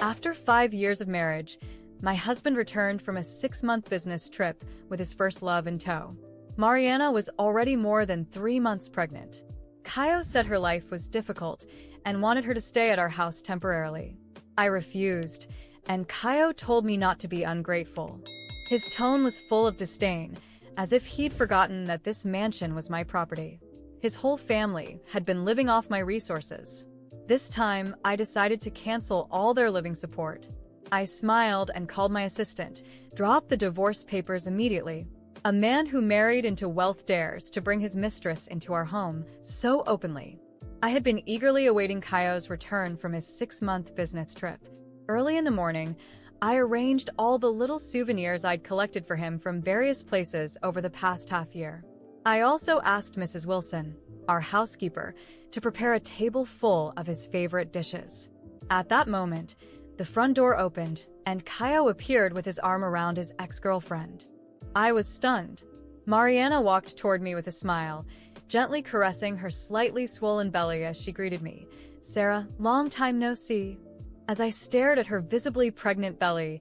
After 5 years of marriage, my husband returned from a 6-month business trip with his first love in tow. Mariana was already more than 3 months pregnant. Kaio said her life was difficult and wanted her to stay at our house temporarily. I refused, and Kaio told me not to be ungrateful. His tone was full of disdain, as if he'd forgotten that this mansion was my property. His whole family had been living off my resources. This time, I decided to cancel all their living support. I smiled and called my assistant, "Drop the divorce papers immediately." A man who married into wealth dares to bring his mistress into our home so openly. I had been eagerly awaiting Kaio's return from his 6-month business trip. Early in the morning, I arranged all the little souvenirs I'd collected for him from various places over the past half year. I also asked Mrs. Wilson, our housekeeper, to prepare a table full of his favorite dishes. At that moment, the front door opened, and Kaio appeared with his arm around his ex-girlfriend. I was stunned. Mariana walked toward me with a smile, gently caressing her slightly swollen belly as she greeted me. "Sarah, long time no see." As I stared at her visibly pregnant belly,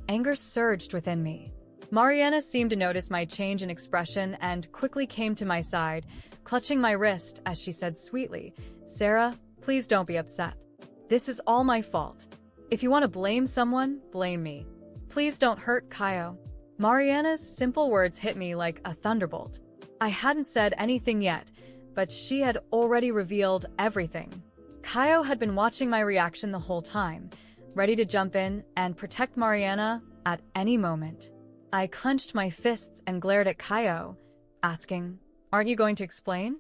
anger surged within me. Mariana seemed to notice my change in expression and quickly came to my side, clutching my wrist as she said sweetly, "Sarah, please don't be upset. This is all my fault. If you want to blame someone, blame me. Please don't hurt Kaio." Mariana's simple words hit me like a thunderbolt. I hadn't said anything yet, but she had already revealed everything. Kaio had been watching my reaction the whole time, ready to jump in and protect Mariana at any moment. I clenched my fists and glared at Kaio, asking, "Aren't you going to explain?"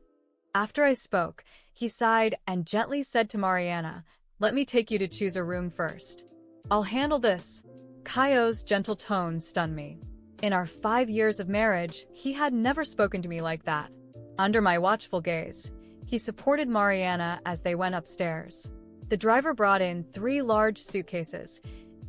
After I spoke, he sighed and gently said to Mariana, "Let me take you to choose a room first. I'll handle this." Kaio's gentle tone stunned me. In our 5 years of marriage, he had never spoken to me like that. Under my watchful gaze, he supported Mariana as they went upstairs. The driver brought in 3 large suitcases.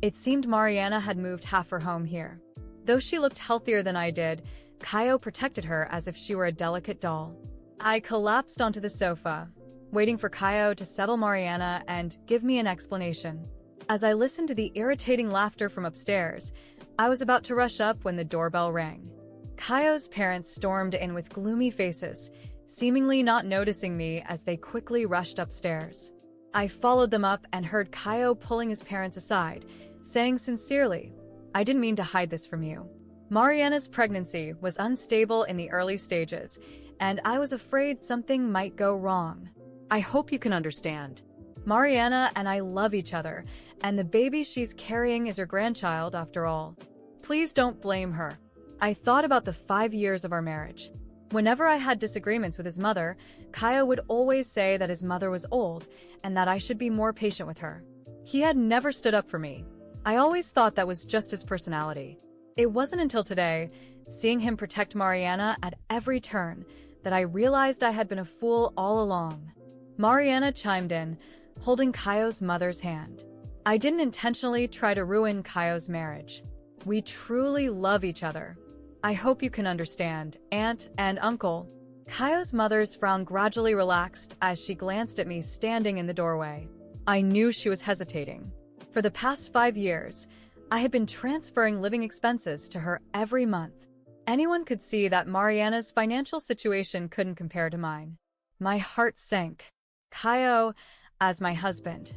It seemed Mariana had moved half her home here. Though she looked healthier than I did, Kaio protected her as if she were a delicate doll. I collapsed onto the sofa, waiting for Kaio to settle Mariana and give me an explanation. As I listened to the irritating laughter from upstairs, I was about to rush up when the doorbell rang. Kaio's parents stormed in with gloomy faces, seemingly not noticing me as they quickly rushed upstairs. I followed them up and heard Kaio pulling his parents aside, saying sincerely, "I didn't mean to hide this from you. Mariana's pregnancy was unstable in the early stages, and I was afraid something might go wrong. I hope you can understand. Mariana and I love each other, and the baby she's carrying is her grandchild after all. Please don't blame her." I thought about the 5 years of our marriage. Whenever I had disagreements with his mother, Kaio would always say that his mother was old and that I should be more patient with her. He had never stood up for me. I always thought that was just his personality. It wasn't until today, seeing him protect Mariana at every turn, that I realized I had been a fool all along. Mariana chimed in, holding Kaio's mother's hand. "I didn't intentionally try to ruin Kaio's marriage. We truly love each other. I hope you can understand, Aunt and Uncle." Kaio's mother's frown gradually relaxed as she glanced at me standing in the doorway. I knew she was hesitating. For the past 5 years, I had been transferring living expenses to her every month. Anyone could see that Mariana's financial situation couldn't compare to mine. My heart sank. Kaio, as my husband,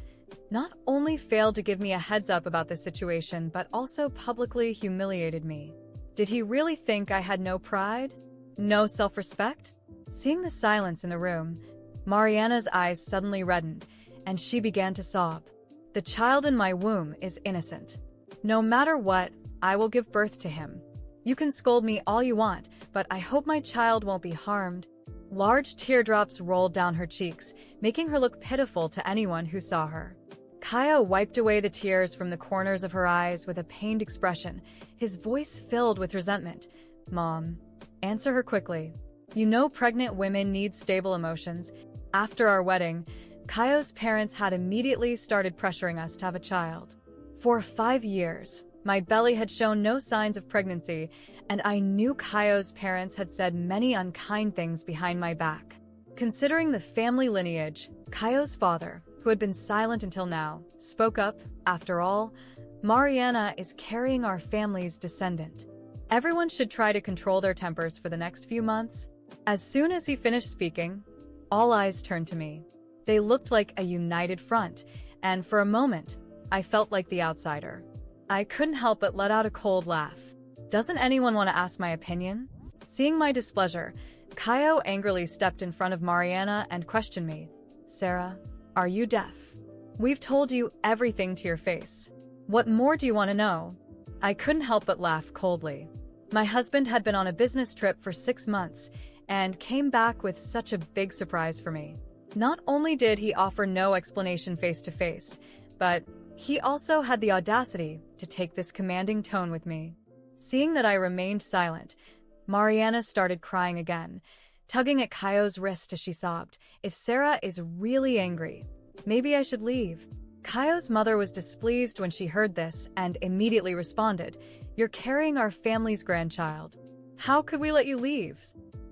not only failed to give me a heads up about the situation, but also publicly humiliated me. Did he really think I had no pride? No self-respect? Seeing the silence in the room, Mariana's eyes suddenly reddened, and she began to sob. "The child in my womb is innocent. No matter what, I will give birth to him. You can scold me all you want, but I hope my child won't be harmed." Large teardrops rolled down her cheeks, making her look pitiful to anyone who saw her. Kaio wiped away the tears from the corners of her eyes with a pained expression, his voice filled with resentment. "Mom, answer her quickly. You know pregnant women need stable emotions." After our wedding, Kaio's parents had immediately started pressuring us to have a child. For 5 years, my belly had shown no signs of pregnancy, and I knew Kaio's parents had said many unkind things behind my back. Considering the family lineage, Kaio's father, who had been silent until now, spoke up. After all, Mariana is carrying our family's descendant. Everyone should try to control their tempers for the next few months. As soon as he finished speaking, all eyes turned to me. They looked like a united front, and for a moment, I felt like the outsider. I couldn't help but let out a cold laugh. Doesn't anyone want to ask my opinion? Seeing my displeasure, Kaio angrily stepped in front of Mariana and questioned me. Sarah, are you deaf? We've told you everything to your face. What more do you want to know? I couldn't help but laugh coldly. My husband had been on a business trip for 6 months and came back with such a big surprise for me. Not only did he offer no explanation face to face, but he also had the audacity to take this commanding tone with me. Seeing that I remained silent, Mariana started crying again, tugging at Kaio's wrist as she sobbed. If Sarah is really angry, maybe I should leave. Kaio's mother was displeased when she heard this and immediately responded, You're carrying our family's grandchild. How could we let you leave?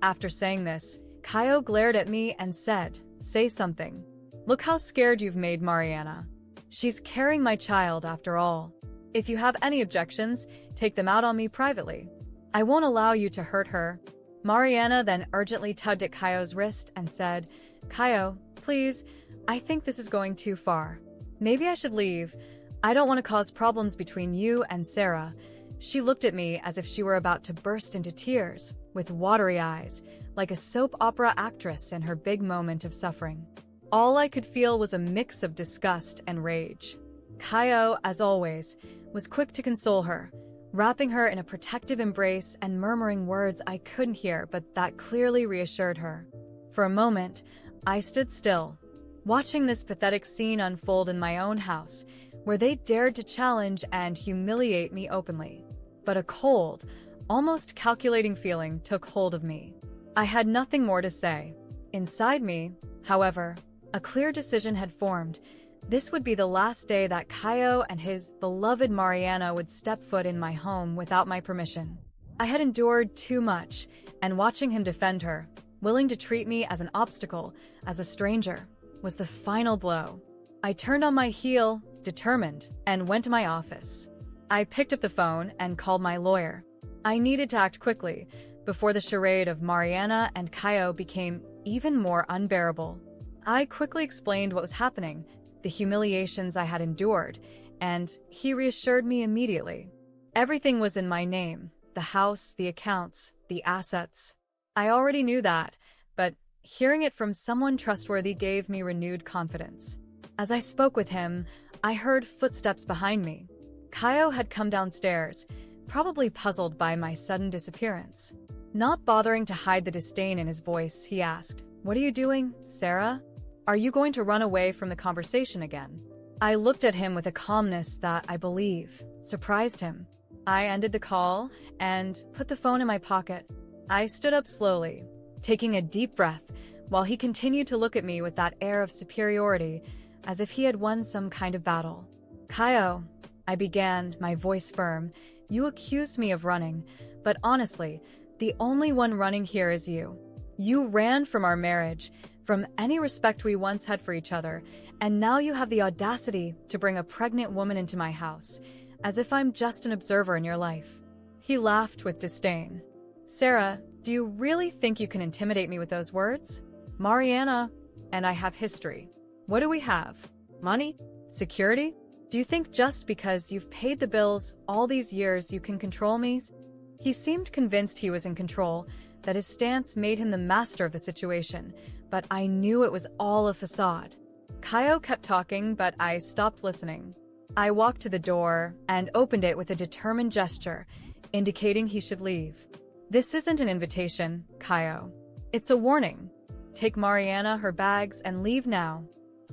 After saying this, Kaio glared at me and said, Say something. Look how scared you've made Mariana. She's carrying my child after all. If you have any objections, take them out on me privately. I won't allow you to hurt her. Mariana then urgently tugged at Kaio's wrist and said, Kaio, please, I think this is going too far. Maybe I should leave. I don't want to cause problems between you and Sarah. She looked at me as if she were about to burst into tears, with watery eyes, like a soap opera actress in her big moment of suffering. All I could feel was a mix of disgust and rage. Kaio, as always, was quick to console her, wrapping her in a protective embrace and murmuring words I couldn't hear but that clearly reassured her. For a moment, I stood still, watching this pathetic scene unfold in my own house, where they dared to challenge and humiliate me openly. But a cold, almost calculating feeling took hold of me. I had nothing more to say. Inside me, however, a clear decision had formed. This would be the last day that Kaio and his beloved Mariana would step foot in my home without my permission. I had endured too much, and watching him defend her, willing to treat me as an obstacle, as a stranger, was the final blow. I turned on my heel, determined, and went to my office. I picked up the phone and called my lawyer. I needed to act quickly, before the charade of Mariana and Kaio became even more unbearable. I quickly explained what was happening, the humiliations I had endured, and he reassured me immediately. Everything was in my name, the house, the accounts, the assets. I already knew that, but hearing it from someone trustworthy gave me renewed confidence. As I spoke with him, I heard footsteps behind me. Kaio had come downstairs, probably puzzled by my sudden disappearance. Not bothering to hide the disdain in his voice, he asked, What are you doing, Sarah? Are you going to run away from the conversation again? I looked at him with a calmness that, I believe, surprised him. I ended the call and put the phone in my pocket. I stood up slowly, taking a deep breath, while he continued to look at me with that air of superiority, as if he had won some kind of battle. Kaio, I began, my voice firm, you accused me of running, but honestly, the only one running here is you. You ran from our marriage, from any respect we once had for each other, and now you have the audacity to bring a pregnant woman into my house, as if I'm just an observer in your life. He laughed with disdain. Sarah, do you really think you can intimidate me with those words? Mariana and I have history. What do we have? Money? Security? Do you think just because you've paid the bills all these years you can control me? He seemed convinced he was in control, that his stance made him the master of the situation, but I knew it was all a facade. Kaio kept talking, but I stopped listening. I walked to the door and opened it with a determined gesture, indicating he should leave. This isn't an invitation, Kaio. It's a warning. Take Mariana, her bags, and leave now.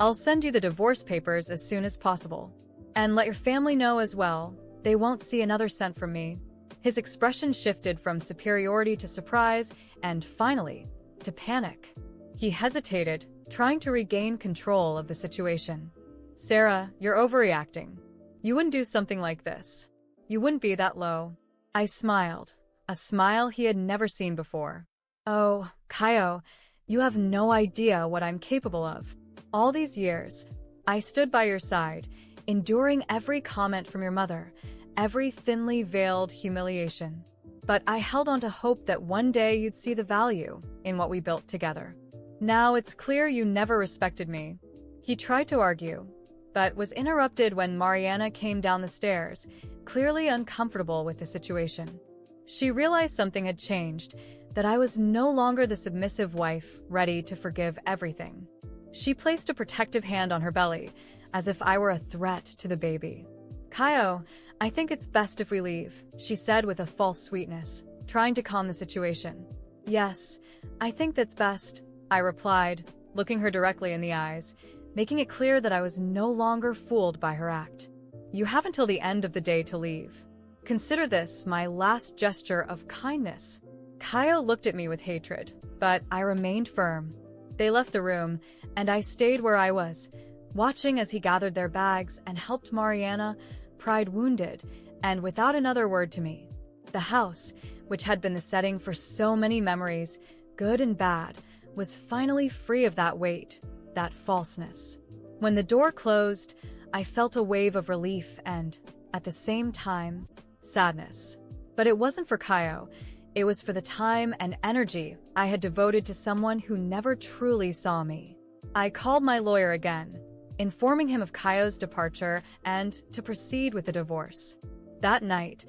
I'll send you the divorce papers as soon as possible. And let your family know as well. They won't see another cent from me. His expression shifted from superiority to surprise, and finally, to panic. He hesitated, trying to regain control of the situation. Sarah, you're overreacting. You wouldn't do something like this. You wouldn't be that low. I smiled, a smile he had never seen before. Oh, Kaio, you have no idea what I'm capable of. All these years, I stood by your side, enduring every comment from your mother, every thinly veiled humiliation. But I held on to hope that one day you'd see the value in what we built together. Now it's clear you never respected me." He tried to argue, but was interrupted when Mariana came down the stairs, clearly uncomfortable with the situation. She realized something had changed, that I was no longer the submissive wife ready to forgive everything. She placed a protective hand on her belly, as if I were a threat to the baby. "Kaio, I think it's best if we leave," she said with a false sweetness, trying to calm the situation. "Yes, I think that's best," I replied, looking her directly in the eyes, making it clear that I was no longer fooled by her act. "You have until the end of the day to leave. Consider this my last gesture of kindness." Kaio looked at me with hatred, but I remained firm. They left the room, and I stayed where I was, watching as he gathered their bags and helped Mariana, pride wounded, and without another word to me. The house, which had been the setting for so many memories, good and bad, was finally free of that weight, that falseness. When the door closed, I felt a wave of relief and, at the same time, sadness. But it wasn't for Kaio. It was for the time and energy I had devoted to someone who never truly saw me. I called my lawyer again, informing him of Kaio's departure and to proceed with the divorce. That night,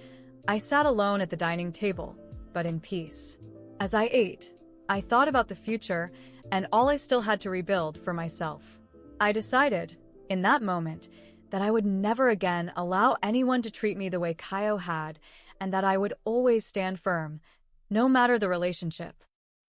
I sat alone at the dining table, but in peace. As I ate, I thought about the future and all I still had to rebuild for myself. I decided, in that moment, that I would never again allow anyone to treat me the way Kaio had, and that I would always stand firm, no matter the relationship.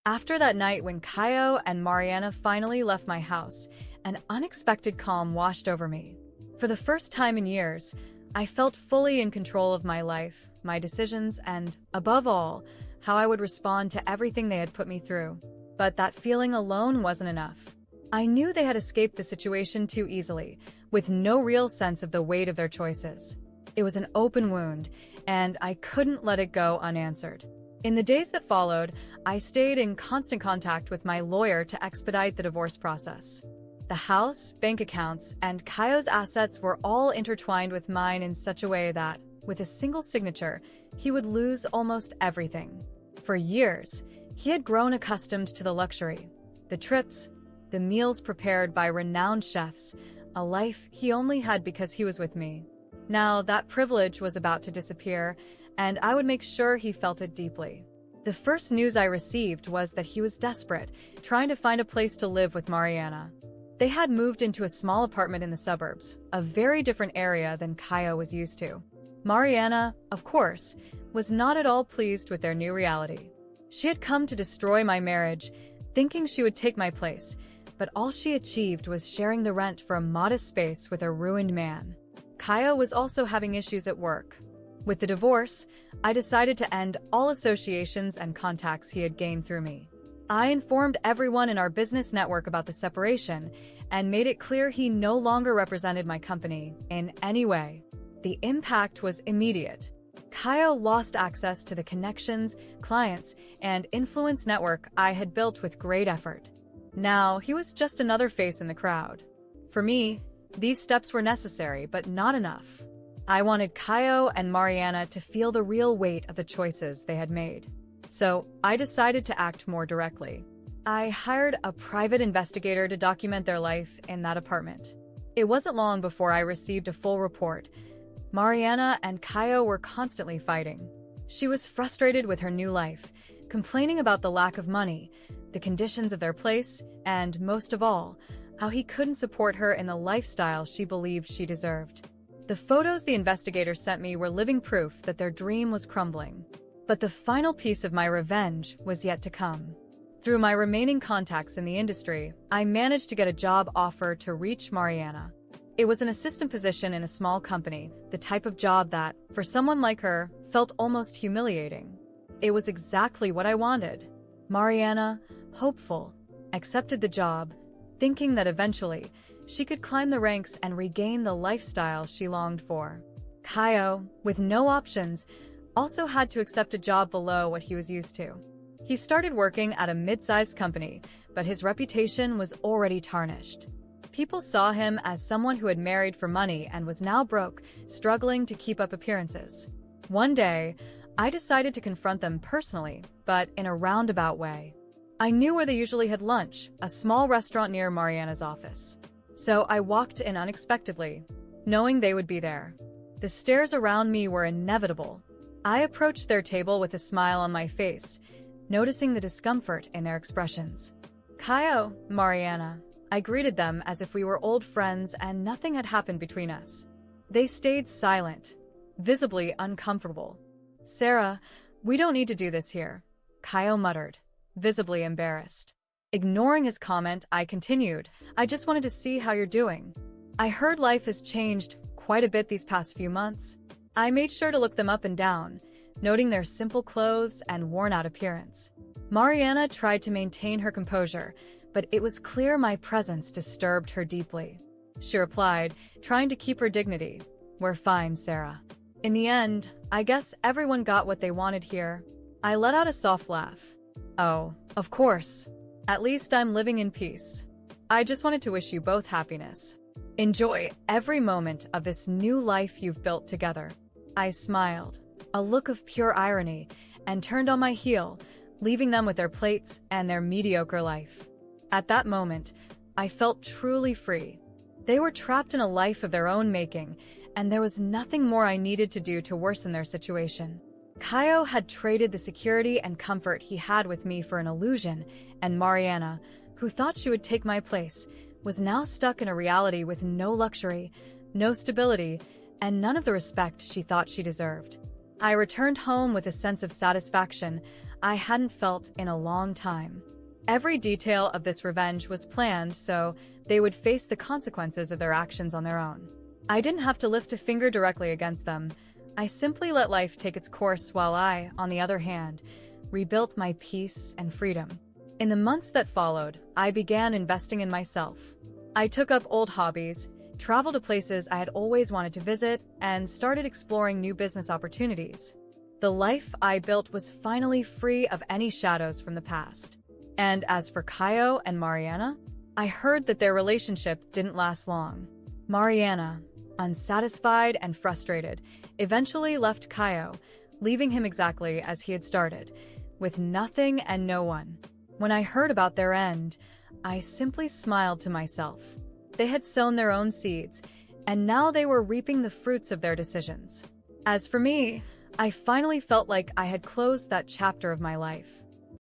After that night when Kaio and Mariana finally left my house, an unexpected calm washed over me. For the first time in years, I felt fully in control of my life, my decisions, and, above all, how I would respond to everything they had put me through. But that feeling alone wasn't enough. I knew they had escaped the situation too easily, with no real sense of the weight of their choices. It was an open wound, and I couldn't let it go unanswered. In the days that followed, I stayed in constant contact with my lawyer to expedite the divorce process. The house, bank accounts, and Kaio's assets were all intertwined with mine in such a way that, with a single signature, he would lose almost everything. For years, he had grown accustomed to the luxury, the trips, the meals prepared by renowned chefs, a life he only had because he was with me. Now that privilege was about to disappear, and I would make sure he felt it deeply. The first news I received was that he was desperate, trying to find a place to live with Mariana. They had moved into a small apartment in the suburbs, a very different area than Kaio was used to. Mariana, of course, was not at all pleased with their new reality. She had come to destroy my marriage, thinking she would take my place, but all she achieved was sharing the rent for a modest space with a ruined man. Kaio was also having issues at work. With the divorce, I decided to end all associations and contacts he had gained through me. I informed everyone in our business network about the separation and made it clear he no longer represented my company in any way. The impact was immediate. Kaio lost access to the connections, clients, and influence network I had built with great effort. Now, he was just another face in the crowd. For me, these steps were necessary, but not enough. I wanted Kaio and Mariana to feel the real weight of the choices they had made. So, I decided to act more directly. I hired a private investigator to document their life in that apartment. It wasn't long before I received a full report. Mariana and Kaio were constantly fighting. She was frustrated with her new life, complaining about the lack of money, the conditions of their place, and, most of all, how he couldn't support her in the lifestyle she believed she deserved. The photos the investigator sent me were living proof that their dream was crumbling. But the final piece of my revenge was yet to come. Through my remaining contacts in the industry, I managed to get a job offer to reach Mariana. It was an assistant position in a small company, the type of job that, for someone like her, felt almost humiliating. It was exactly what I wanted. Mariana, hopeful, accepted the job, thinking that eventually, she could climb the ranks and regain the lifestyle she longed for. Kaio, with no options, also had to accept a job below what he was used to. He started working at a mid-sized company, but his reputation was already tarnished. People saw him as someone who had married for money and was now broke, struggling to keep up appearances. One day, I decided to confront them personally, but in a roundabout way. I knew where they usually had lunch, a small restaurant near Mariana's office. So I walked in unexpectedly, knowing they would be there. The stares around me were inevitable. I approached their table with a smile on my face, noticing the discomfort in their expressions. "Caio, Mariana." I greeted them as if we were old friends and nothing had happened between us. They stayed silent, visibly uncomfortable. "Sarah, we don't need to do this here," Caio muttered, visibly embarrassed. Ignoring his comment, I continued, "I just wanted to see how you're doing. I heard life has changed quite a bit these past few months." I made sure to look them up and down, noting their simple clothes and worn-out appearance. Mariana tried to maintain her composure, but it was clear my presence disturbed her deeply. She replied, trying to keep her dignity, "We're fine, Sarah." In the end, I guess everyone got what they wanted here. I let out a soft laugh. "Oh, of course. At least I'm living in peace. I just wanted to wish you both happiness. Enjoy every moment of this new life you've built together." I smiled, a look of pure irony, and turned on my heel, leaving them with their plates and their mediocre life. At that moment, I felt truly free. They were trapped in a life of their own making, and there was nothing more I needed to do to worsen their situation. Caio had traded the security and comfort he had with me for an illusion, and Mariana, who thought she would take my place, was now stuck in a reality with no luxury, no stability, and none of the respect she thought she deserved. I returned home with a sense of satisfaction I hadn't felt in a long time. Every detail of this revenge was planned so they would face the consequences of their actions on their own. I didn't have to lift a finger directly against them. I simply let life take its course while I, on the other hand, rebuilt my peace and freedom. In the months that followed, I began investing in myself. I took up old hobbies, traveled to places I had always wanted to visit, and started exploring new business opportunities. The life I built was finally free of any shadows from the past. And as for Caio and Mariana, I heard that their relationship didn't last long. Mariana, unsatisfied and frustrated, eventually left Caio, leaving him exactly as he had started, with nothing and no one. When I heard about their end, I simply smiled to myself. They had sown their own seeds, and now they were reaping the fruits of their decisions. As for me, I finally felt like I had closed that chapter of my life.